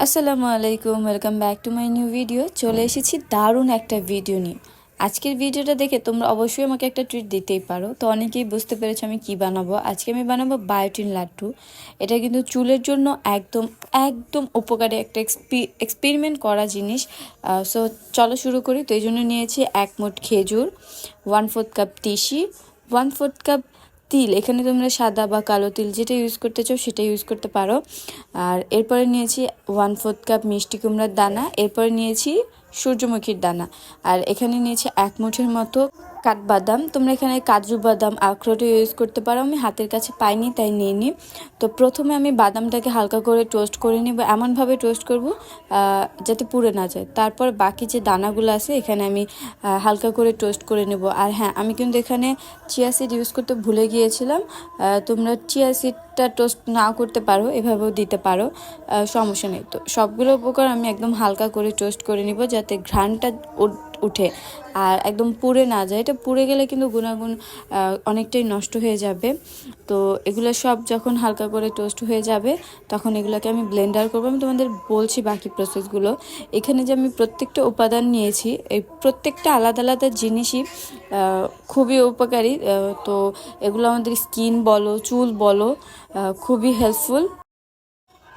আসসালামু আলাইকুম, welcome back to my new video. চলে এসেছি দারুণ একটা ভিডিও নিয়ে। আজকের ভিডিওটা দেখে তোমরা অবশ্যই আমাকে একটা ট্রিট দিতেই পারো। তো অনেকেই বুঝতে পেরেছো আমি কি বানাবো। আজকে আমি বানাবো বায়োটিন লাড্ডু। এটা কিন্তু চুলের জন্য একদম একদম উপকারী একটা এক্সপেরিমেন্ট করা জিনিস। সো চলো শুরু করি। তো এই জন্য নিয়েছি 1 মুঠ খেজুর, 1/4 কাপ তিসি, 1/4 কাপ তিল। এখানে তোমরা সাদা বা কালো তিল যেটা ইউজ করতে চাও সেটা ইউজ করতে পারো। আর এরপরে নিয়েছি 1/4 কাপ মিষ্টি কুমড়ার দানা, এরপরে নিয়েছি সূর্যমুখীর দানা, আর এখানে নিয়েছি 1 মুঠের মতো কাঠবাদাম। তোমরা এখানে কাজু বাদাম, আখরোটও ইউজ করতে পারো। আমি হাতের কাছে পাইনি তাই নিয়ে নিই। তো প্রথমে আমি বাদামটাকে হালকা করে টোস্ট করে নিব, এমনভাবে টোস্ট করব যাতে পুড়ে না যায়। তারপর বাকি যে দানাগুলো আছে এখানে আমি হালকা করে টোস্ট করে নেব। আর হ্যাঁ, আমি কিন্তু এখানে চিয়া সিড ইউজ করতে ভুলে গিয়েছিলাম। তোমরা চিয়া সিডটা টোস্ট নাও করতে পারো, এভাবেও দিতে পারো, সমস্যা নেই। তো সবগুলো উপকরণ আমি একদম হালকা করে টোস্ট করে নিব যাতে ঘ্রাণটা উঠে আর একদম পুড়ে না যায়। এটা পুড়ে গেলে কিন্তু গুণাগুণ অনেকটাই নষ্ট হয়ে যাবে। তো এগুলো সব যখন হালকা করে টোস্ট হয়ে যাবে তখন এগুলোকে আমি ব্লেন্ডার করবো। আমি তোমাদের বলছি বাকি প্রসেসগুলো। এখানে যে আমি প্রত্যেকটা উপাদান নিয়েছি, এই প্রত্যেকটা আলাদা আলাদা জিনিসই খুবই উপকারী। তো এগুলো আমাদের স্কিন বলো, চুল বলো, খুবই হেল্পফুল।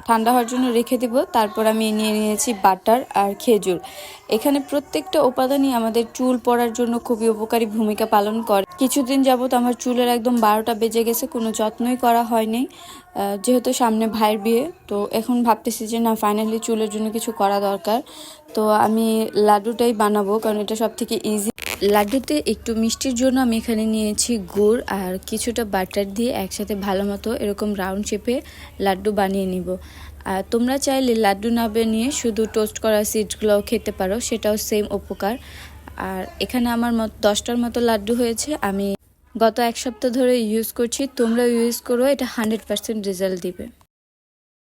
ঠান্ডা হওয়ার জন্য রেখে দিব। তারপর আমি নিয়ে নিয়েছি বাটার আর খেজুর। এখানে প্রত্যেকটা উপাদানই আমাদের চুল পড়ার জন্য খুবই উপকারী ভূমিকা পালন করে। কিছুদিন যাবত আমার চুলের একদম 12টা বেজে গেছে, কোনো যত্নই করা হয়নি। যেহেতু সামনে ভাইয়ের বিয়ে, তো এখন ভাবতেছি যে না, ফাইনালি চুলের জন্য কিছু করা দরকার। তো আমি লাড্ডুটাই বানাবো, কারণ এটা সব থেকে ইজি। লাড্ডুতে একটু মিষ্টির জন্য আমি এখানে নিয়েছি গুড় আর কিছুটা বাটার দিয়ে একসাথে ভালো মতো এরকম রাউন্ড শেপে লাড্ডু বানিয়ে নিব। আর তোমরা চাইলে লাড্ডু না বানিয়ে শুধু টোস্ট করা সিডসগুলোও খেতে পারো, সেটাও সেম উপকার। আর এখানে আমার 10টার মতো লাড্ডু হয়েছে। আমি গত 1 সপ্তাহ ধরে ইউজ করছি, তোমরা ইউজ করো, এটা 100% রেজাল্ট দিবে।